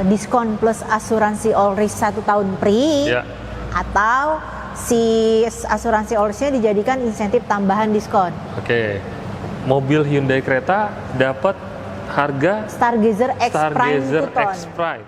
diskon plus asuransi all risk 1 tahun free, Ya. atau si asuransi all risknya dijadikan insentif tambahan diskon. Oke. Mobil Hyundai Creta dapat harga Stargazer X Prime Stargazer Tucson. X Prime.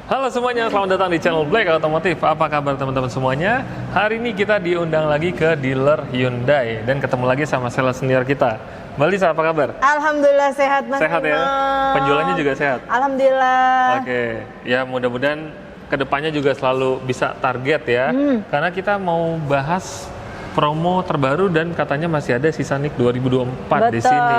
Halo semuanya, selamat datang di channel Black Automotive. Apa kabar teman-teman semuanya? Hari ini kita diundang lagi ke dealer Hyundai dan ketemu lagi sama sales senior kita. Mbak Lisa, apa kabar? Alhamdulillah sehat, Mas. Sehat ya? Imam. Penjualannya juga sehat? Alhamdulillah. Oke, ya mudah-mudahan kedepannya juga selalu bisa target ya. Karena kita mau bahas promo terbaru dan katanya masih ada sisa NIK 2024 di Betul. sini.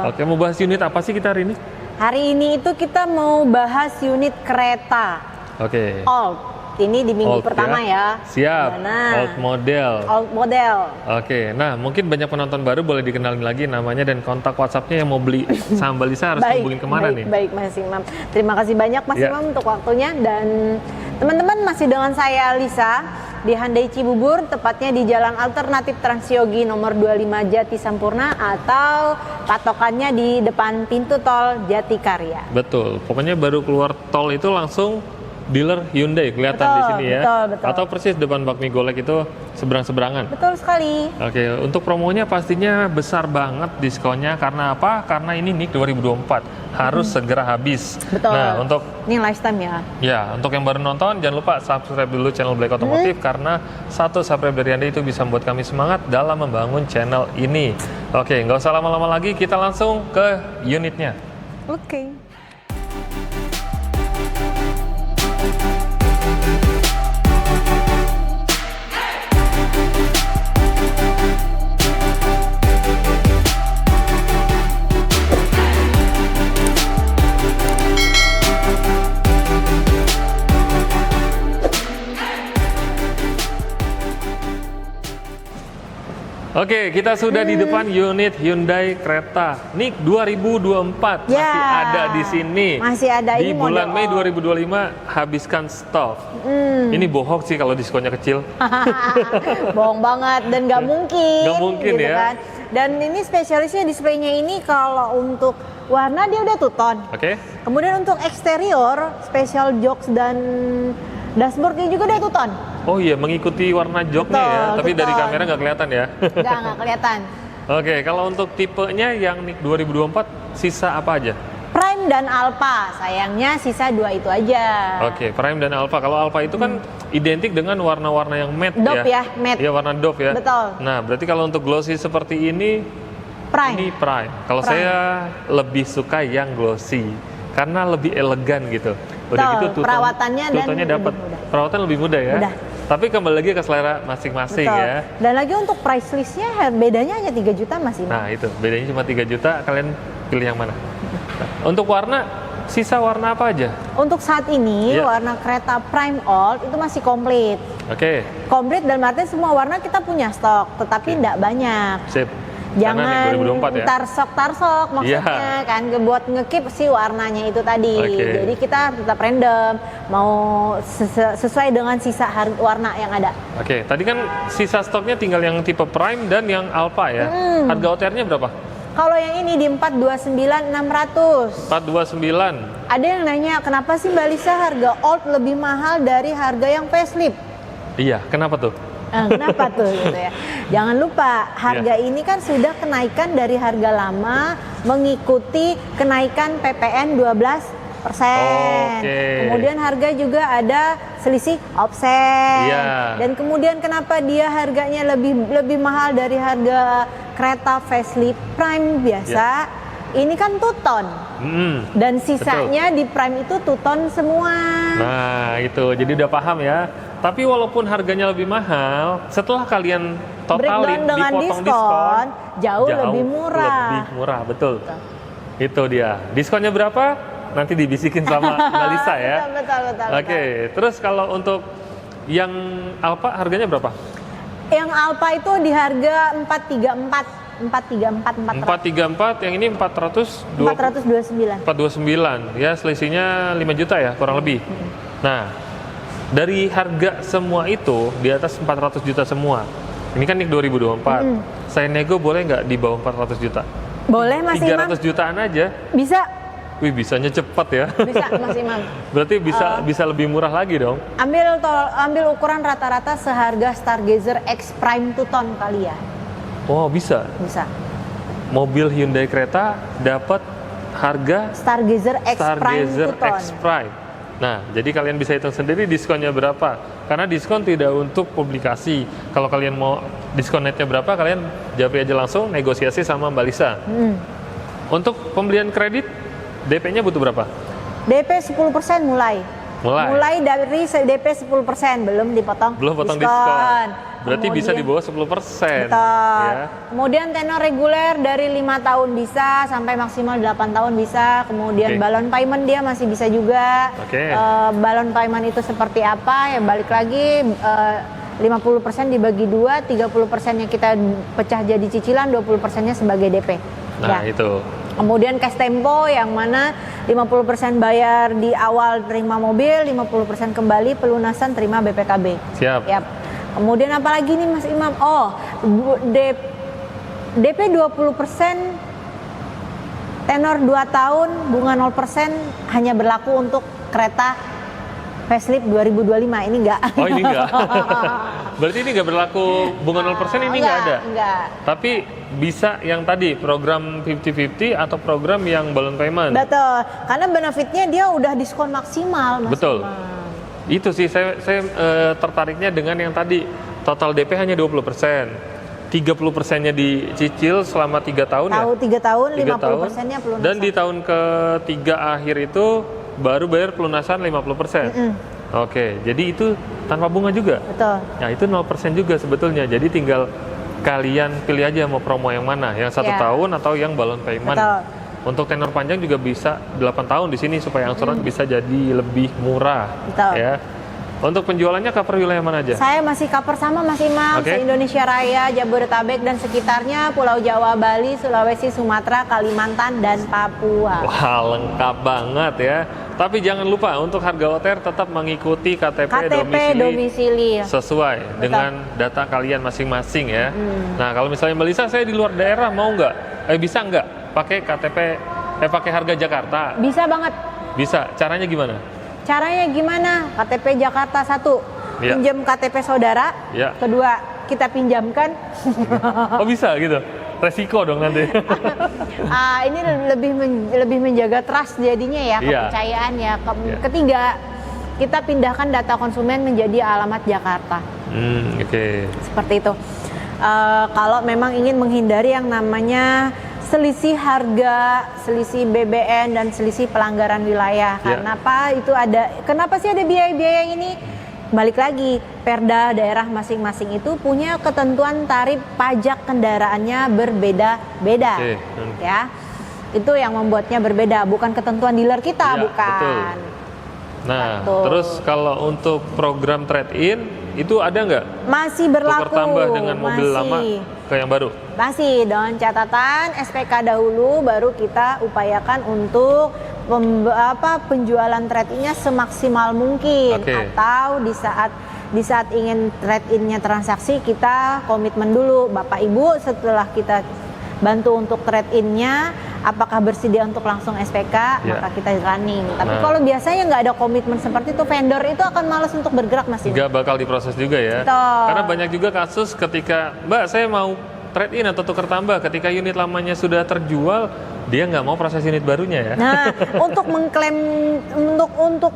Oke, mau bahas unit apa sih kita hari ini? Hari ini itu kita mau bahas unit kereta Oke. old. Ini di minggu Old pertama ya. Siap. Benar. Old model. Old model. Oke, nah mungkin banyak penonton baru boleh dikenalin lagi namanya dan kontak WhatsApp-nya yang mau beli saham Mbak Lisa harus hubungin kemana nih? Baik Mas Imam. Terima kasih banyak Mas Ya. Imam untuk waktunya, dan teman-teman masih dengan saya Lisa di Hyundai Cibubur, tepatnya di Jalan Alternatif Transyogi nomor 25 Jati Sampurna, atau patokannya di depan pintu tol Jatikarya. Betul, pokoknya baru keluar tol itu langsung dealer Hyundai kelihatan Betul, di sini ya. betul. Atau persis depan bakmi golek itu seberang-seberangan. Betul sekali. Oke, untuk promonya pastinya besar banget diskonnya. Karena apa? Karena ini NIK 2024 harus segera habis. Betul. Nah, untuk Ini lifetime ya. ya, untuk yang baru nonton jangan lupa subscribe dulu channel Black Automotive karena satu subscribe dari Anda itu bisa membuat kami semangat dalam membangun channel ini. Oke, nggak usah lama-lama lagi, kita langsung ke unitnya. Oke. Oke, kita sudah di depan unit Hyundai Creta NIK 2024 Ya, masih ada di sini. masih ada. Di Ini bulan Mei model 2025 habiskan stok. Ini bohong sih kalau diskonnya kecil. Bohong banget dan nggak mungkin. Nggak mungkin ya. Kan? Dan ini spesialisnya displaynya ini kalau untuk warna dia udah two-tone. Oke. Kemudian untuk eksterior, special jokes dan dashboardnya juga udah two-tone. Oh iya, mengikuti warna joknya ya, Betul, tapi dari betul. kamera nggak kelihatan ya. Nggak kelihatan. Oke, kalau untuk tipenya yang NIK 2024 sisa apa aja? Prime dan Alpha, sayangnya sisa dua itu aja. Oke, Prime dan Alpha. Kalau Alpha itu kan identik dengan warna-warna yang matte Dope ya, matte. Iya, warna dope ya. Betul. Nah, berarti kalau untuk glossy seperti ini Prime. Prime. Kalau Prime. saya lebih suka yang glossy karena lebih elegan gitu. Udah Betul, gitu perawatannya dan tutonnya lebih dapat. mudah. Perawatan lebih mudah ya. Mudah. Tapi kembali lagi ke selera masing-masing Betul. ya. Dan lagi untuk price listnya bedanya hanya 3 juta masih. Nah, itu bedanya cuma 3 juta. Kalian pilih yang mana? Nah, untuk warna, sisa warna apa aja? Untuk saat ini Iya. warna kereta Prime Old itu masih komplit. Oke, Komplit dalam arti semua warna kita punya stok, tetapi tidak banyak. sip. Karena Jangan nih 2024 ya. tarsok maksudnya Iya. kan, buat ngekip si warnanya itu tadi. Oke. Jadi kita tetap random, mau sesuai dengan sisa warna yang ada. Oke, tadi kan sisa stoknya tinggal yang tipe Prime dan yang Alpha ya. Harga OTR-nya berapa? Kalau yang ini di 429.600. 429. Ada yang nanya, kenapa sih Mbak Lisa harga old lebih mahal dari harga yang facelift? Iya, kenapa tuh? Kenapa tuh gitu ya? Jangan lupa harga Iya. ini kan sudah kenaikan dari harga lama mengikuti kenaikan PPN 12%. Oke. Kemudian harga juga ada selisih offset. Iya. Dan kemudian kenapa dia harganya lebih mahal dari harga kereta facelift Prime biasa? Ini kan two-tone. Dan sisanya di Prime itu two-tone semua. Nah, itu. Jadi udah paham ya. Tapi walaupun harganya lebih mahal, setelah kalian totalin Breakdown dengan dipotong diskon, jauh lebih murah. Lebih murah, betul. Itu dia. Diskonnya berapa? Nanti dibisikin sama Mbak Lisa ya. Betul. Oke, terus kalau untuk yang Alpha harganya berapa? Yang Alpha itu di harga 434, 434, 434, yang ini 429. 429. Ya, selisihnya 5 juta ya, kurang lebih. Nah, Dari harga semua itu di atas 400 juta semua. Ini kan NIK 2024. Saya nego boleh nggak di bawah 400 juta? Boleh Mas Imam. 300 jutaan aja. Bisa. Wih, bisanya cepat ya. Bisa Mas Imam. Berarti bisa lebih murah lagi dong. Ambil ukuran rata-rata seharga Stargazer X Prime 2 ton kali ya. Oh, bisa. Bisa. Mobil Hyundai Creta dapat harga Stargazer X Prime 2 ton. X Prime. Nah, jadi kalian bisa hitung sendiri diskonnya berapa. Karena diskon tidak untuk publikasi. Kalau kalian mau diskon netnya berapa, kalian japri aja langsung, negosiasi sama Mbak Lisa. Untuk pembelian kredit, DP-nya butuh berapa? DP 10% mulai. Mulai dari DP 10%, belum dipotong Belum potong diskon. Berarti bisa di bawah 10%. Betul. Ya. Kemudian tenor reguler dari 5 tahun bisa sampai maksimal 8 tahun bisa. Kemudian balon payment dia masih bisa juga. Balon payment itu seperti apa? Ya balik lagi 50% dibagi 2, 30%-nya kita pecah jadi cicilan, 20%-nya sebagai DP. Nah, itu. Kemudian cash tempo yang mana 50% bayar di awal terima mobil, 50% kembali pelunasan terima BPKB. Siap. Yap. Kemudian apalagi nih Mas Imam? Oh, DP 20%, tenor 2 tahun, bunga 0% hanya berlaku untuk kereta facelift 2025. Ini enggak. Oh, ini enggak. Berarti ini enggak berlaku bunga 0%, ini enggak ada? Enggak. Tapi bisa yang tadi, program 50-50 atau program yang balloon payment? Betul, karena benefitnya dia udah diskon maksimal Mas Betul. Imam. Itu sih saya tertariknya dengan yang tadi, total DP hanya 20%. 30%-nya dicicil selama 3 tahun ya? 3 tahun, 3 50%-nya pelunasan. Dan di tahun ketiga akhir itu baru bayar pelunasan 50%. Oke, jadi itu tanpa bunga juga? Betul. Nah, itu 0% juga sebetulnya. Jadi tinggal kalian pilih aja mau promo yang mana, yang 1 tahun atau yang balloon payment. Betul. Untuk tenor panjang juga bisa 8 tahun di sini supaya angsuran bisa jadi lebih murah. Betul. Ya. Untuk penjualannya cover wilayah mana aja? Saya masih cover sama Mas Imam, se-Indonesia Raya, Jabodetabek dan sekitarnya, Pulau Jawa, Bali, Sulawesi, Sumatera, Kalimantan, dan Papua. Wah, lengkap banget ya. Tapi jangan lupa untuk harga OTR tetap mengikuti KTP domisili sesuai dengan data kalian masing-masing ya. Nah, kalau misalnya Mbak Lisa, saya di luar daerah mau nggak? Bisa nggak pakai KTP, pakai harga Jakarta? Bisa banget. Bisa. Caranya gimana? Caranya gimana? KTP Jakarta 1, pinjam KTP saudara. Kedua, kita pinjamkan. Oh, bisa gitu? Resiko dong nanti. Ini lebih menjaga trust jadinya ya, kepercayaan ya. Ketiga, kita pindahkan data konsumen menjadi alamat Jakarta. Seperti itu. Kalau memang ingin menghindari yang namanya selisih harga, selisih BBN dan selisih pelanggaran wilayah. Karena apa? Kenapa sih ada biaya-biaya ini? Balik lagi, Perda daerah masing-masing itu punya ketentuan tarif pajak kendaraannya berbeda-beda. Ya. Itu yang membuatnya berbeda, bukan ketentuan dealer kita, bukan. Betul. Nah, terus kalau untuk program trade-in itu ada nggak? Masih berlaku. Tukar tambah dengan mobil lama ke yang baru? Masih, dengan catatan SPK dahulu, baru kita upayakan untuk penjualan trade-in-nya semaksimal mungkin. Atau di saat ingin trade-in-nya transaksi, kita komitmen dulu, Bapak Ibu, setelah kita bantu untuk trade-in-nya, apakah bersedia untuk langsung SPK, maka kita running. Tapi kalau biasanya nggak ada komitmen seperti itu, vendor itu akan malas untuk bergerak, Mas. Nggak bakal diproses juga ya. Karena banyak juga kasus ketika, Mbak, saya mau trade-in atau tukar tambah, ketika unit lamanya sudah terjual, dia nggak mau proses unit barunya ya. Nah, untuk mengklaim untuk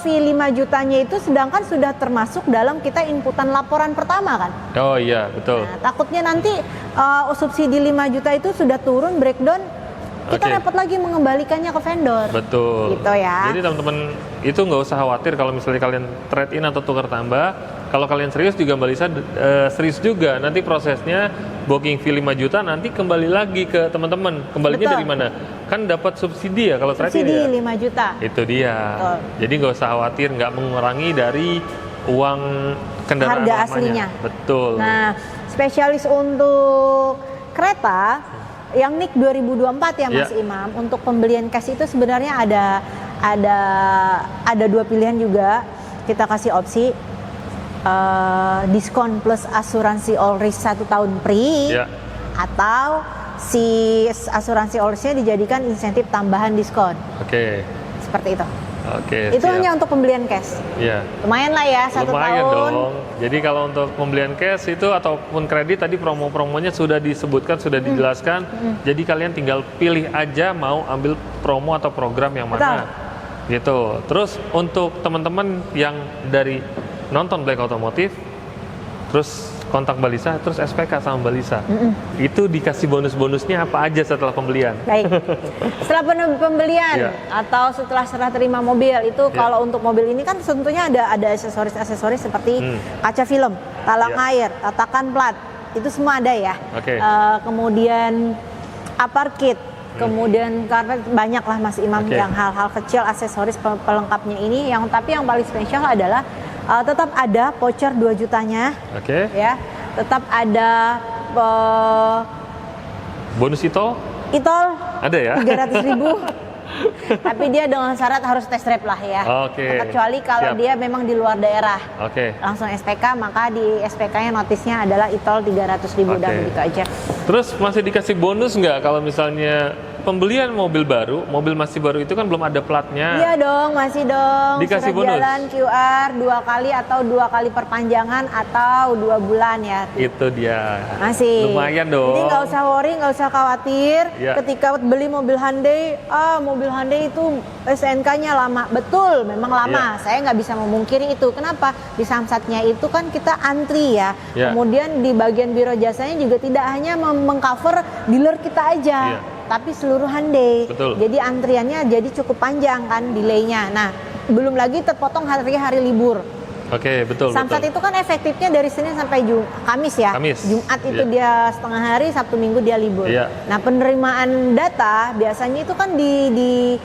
fee 5 jutanya itu sedangkan sudah termasuk dalam kita inputan laporan pertama kan? Oh iya, betul. Nah, takutnya nanti subsidi 5 juta itu sudah turun, breakdown, kita repot lagi mengembalikannya ke vendor. Betul. Gitu ya. Jadi teman-teman itu nggak usah khawatir kalau misalnya kalian trade-in atau tukar tambah. Kalau kalian serius juga Mbak Lisa serius juga. Nanti prosesnya booking fee 5 juta nanti kembali lagi ke teman-teman. Kembalinya dari mana? Kan dapat subsidi ya kalau trade-in ya? Subsidi 5 juta. Itu dia. Jadi nggak usah khawatir, nggak mengurangi dari uang kendaraan harga lamanya. Aslinya. Betul. Nah, spesialis untuk kereta yang NIK 2024 ya Mas Imam, untuk pembelian cash itu sebenarnya ada 2 pilihan juga. kita kasih opsi diskon plus asuransi all risk 1 tahun free, Ya. atau si asuransi all risk-nya dijadikan insentif tambahan diskon. Oke. Seperti itu. Oke. Itu siap. hanya untuk pembelian cash. Ya. Lumayan lah ya, 1 Lumayan tahun. dong. Jadi kalau untuk pembelian cash itu ataupun kredit tadi promo-promonya sudah disebutkan, sudah dijelaskan. Jadi kalian tinggal pilih aja mau ambil promo atau program yang mana. Gitu. Terus untuk teman-teman yang dari nonton Black Otomotif, terus kontak Mbak Lisa, terus SPK sama Mbak Lisa. Itu dikasih bonus-bonusnya apa aja setelah pembelian? Baik. Setelah pembelian Iya. atau setelah serah terima mobil itu, kalau untuk mobil ini kan tentunya ada aksesoris seperti kaca film, talang Iya. air, tatakan plat, itu semua ada ya. Oke. Kemudian upper kit, kemudian karena banyak lah Mas Imam Oke. yang hal-hal kecil aksesoris pelengkapnya ini. Tapi yang paling spesial adalah tetap ada voucher 2 jutanya. Oke. Ya, tetap ada Bonus itu itol ada ya? 300.000. Tapi dia dengan syarat harus test drive lah ya. Oke. Kecuali kalau Siap. dia memang di luar daerah. Oke. Langsung SPK, maka di SPK-nya notisnya adalah itol 300.000 dan Oke. begitu aja. Terus masih dikasih bonus nggak kalau misalnya pembelian mobil baru, mobil masih baru itu kan belum ada platnya. Iya dong, masih dong. Dikasih Surat bonus? jalan QR 2 kali atau 2 kali perpanjangan atau 2 bulan ya. Itu dia. Masih. Lumayan dong. Jadi nggak usah worry, nggak usah khawatir. Ya. Ketika beli mobil Hyundai, mobil Hyundai itu STNK-nya lama. Betul, memang lama. Ya. Saya nggak bisa memungkiri itu. Kenapa? Di Samsatnya itu kan kita antri ya. Ya. Kemudian di bagian biro jasanya juga tidak hanya mengcover dealer kita aja. Ya. Tapi seluruh Hyundai. Betul. Jadi antriannya jadi cukup panjang kan delaynya. Nah, belum lagi terpotong hari libur. Oke, betul. Samsat betul. itu kan efektifnya dari Senin sampai Kamis ya. Kamis. Jumat itu Iya. dia setengah hari, Sabtu Minggu dia libur. Iya. Nah, penerimaan data biasanya itu kan di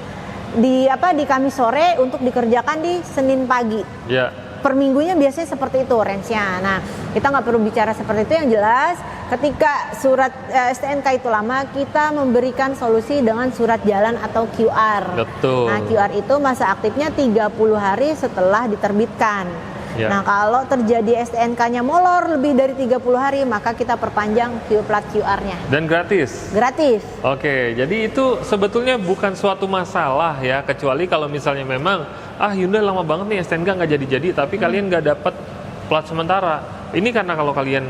Kamis sore untuk dikerjakan di Senin pagi. Ya. Per minggunya biasanya seperti itu range-nya. Nah, kita nggak perlu bicara seperti itu, yang jelas ketika surat STNK itu lama, kita memberikan solusi dengan surat jalan atau QR. Betul. Nah, QR itu masa aktifnya 30 hari setelah diterbitkan. Ya. Nah, kalau terjadi STNK-nya molor lebih dari 30 hari, maka kita perpanjang plat QR-nya. Dan gratis. Gratis. Oke, jadi itu sebetulnya bukan suatu masalah ya, kecuali kalau misalnya memang Hyundai lama banget nih STNK nggak jadi-jadi, tapi kalian nggak dapat plat sementara. Ini karena kalau kalian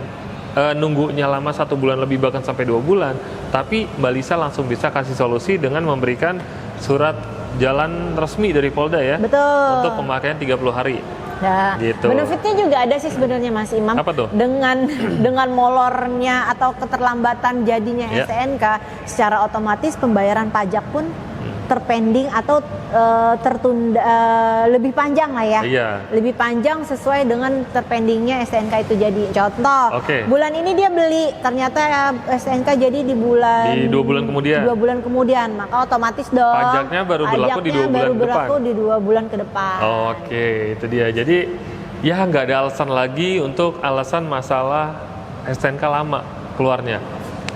nunggunya lama 1 bulan lebih bahkan sampai 2 bulan, tapi Mbak Lisa langsung bisa kasih solusi dengan memberikan surat jalan resmi dari Polda ya. Betul. Untuk pemakaian 30 hari. Nah, Gitu. benefitnya juga ada sih sebenarnya Mas Imam. Apa tuh? Dengan molornya atau keterlambatan jadinya Ya. STNK, secara otomatis pembayaran pajak pun terpending atau tertunda, lebih panjang lah ya. Iya. Lebih panjang sesuai dengan terpendingnya STNK itu jadi. Contoh, Oke. bulan ini dia beli, ternyata STNK jadi di bulan Di 2 bulan kemudian. 2 bulan kemudian, maka otomatis dong. Pajaknya baru berlaku di 2 bulan baru ke berlaku depan. di 2 bulan ke depan. Oke, itu dia. Jadi ya nggak ada alasan lagi untuk alasan masalah STNK lama keluarnya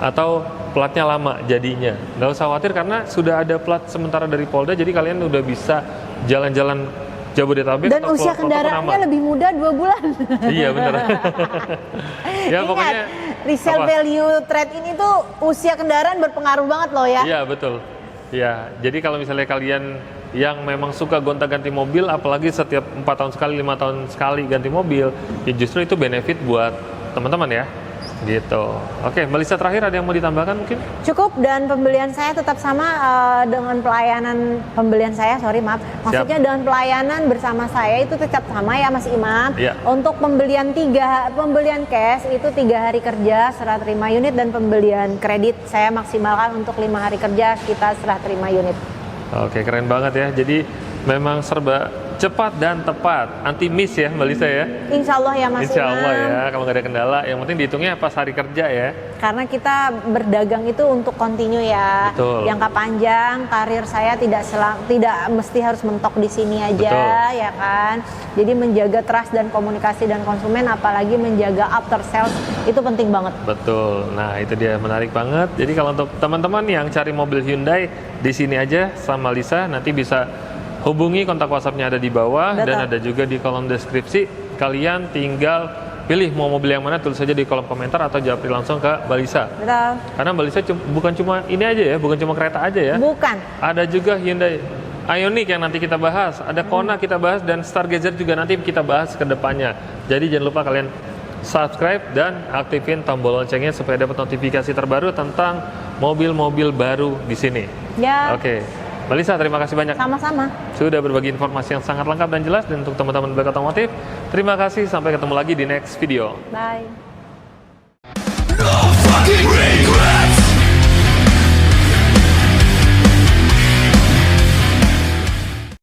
atau platnya lama jadinya. Nggak usah khawatir karena sudah ada plat sementara dari Polda, jadi kalian udah bisa jalan-jalan Jabodetabek. Dan atau usia keluar kota pun kendaraannya aman. lebih muda 2 bulan. Iya benar. Ya Ingat, pokoknya resale apa? value trade ini tuh usia kendaraan berpengaruh banget loh ya. Iya betul. Ya, jadi kalau misalnya kalian yang memang suka gonta-ganti mobil, apalagi setiap 4 tahun sekali, 5 tahun sekali ganti mobil, ya justru itu benefit buat teman-teman ya. Gitu. Oke, Mbak Lisa, terakhir ada yang mau ditambahkan mungkin? Cukup, dan pembelian saya tetap sama dengan pelayanan pembelian saya, maksudnya dengan pelayanan bersama saya itu tetap sama ya Mas Imam. Iya. Untuk pembelian cash itu 3 hari kerja serah terima unit, dan pembelian kredit saya maksimalkan untuk 5 hari kerja kita serah terima unit. Oke, keren banget ya. Jadi memang serba cepat dan tepat, anti miss ya Mbak Lisa ya. Insya Allah ya Mas Insya Imam. Allah ya, kalau nggak ada kendala, yang penting dihitungnya pas hari kerja ya. Karena kita berdagang itu untuk continue ya. Betul. Jangka panjang, karir saya tidak mesti harus mentok di sini aja. Betul. Ya kan. Jadi menjaga trust dan komunikasi dan konsumen, apalagi menjaga after sales, itu penting banget. Betul. Nah, itu dia, menarik banget. Jadi kalau untuk teman-teman yang cari mobil Hyundai, di sini aja sama Lisa, nanti bisa Hubungi kontak WhatsApp-nya ada di bawah. Betul. Dan ada juga di kolom deskripsi. Kalian tinggal pilih mau mobil yang mana, tulis saja di kolom komentar atau japri langsung ke Mbak Lisa. Betul. Karena Mbak Lisa bukan cuma ini aja ya, bukan cuma kereta aja ya. Bukan. Ada juga Hyundai Ioniq yang nanti kita bahas, ada Kona kita bahas, dan Stargazer juga nanti kita bahas ke depannya. Jadi jangan lupa kalian subscribe dan aktifin tombol loncengnya supaya dapat notifikasi terbaru tentang mobil-mobil baru di sini. Ya. Oke, Mbak Lisa, terima kasih banyak Sama-sama. sudah berbagi informasi yang sangat lengkap dan jelas. Dan untuk teman-teman Black Otomotif, terima kasih, sampai ketemu lagi di next video. Bye. No fucking reason.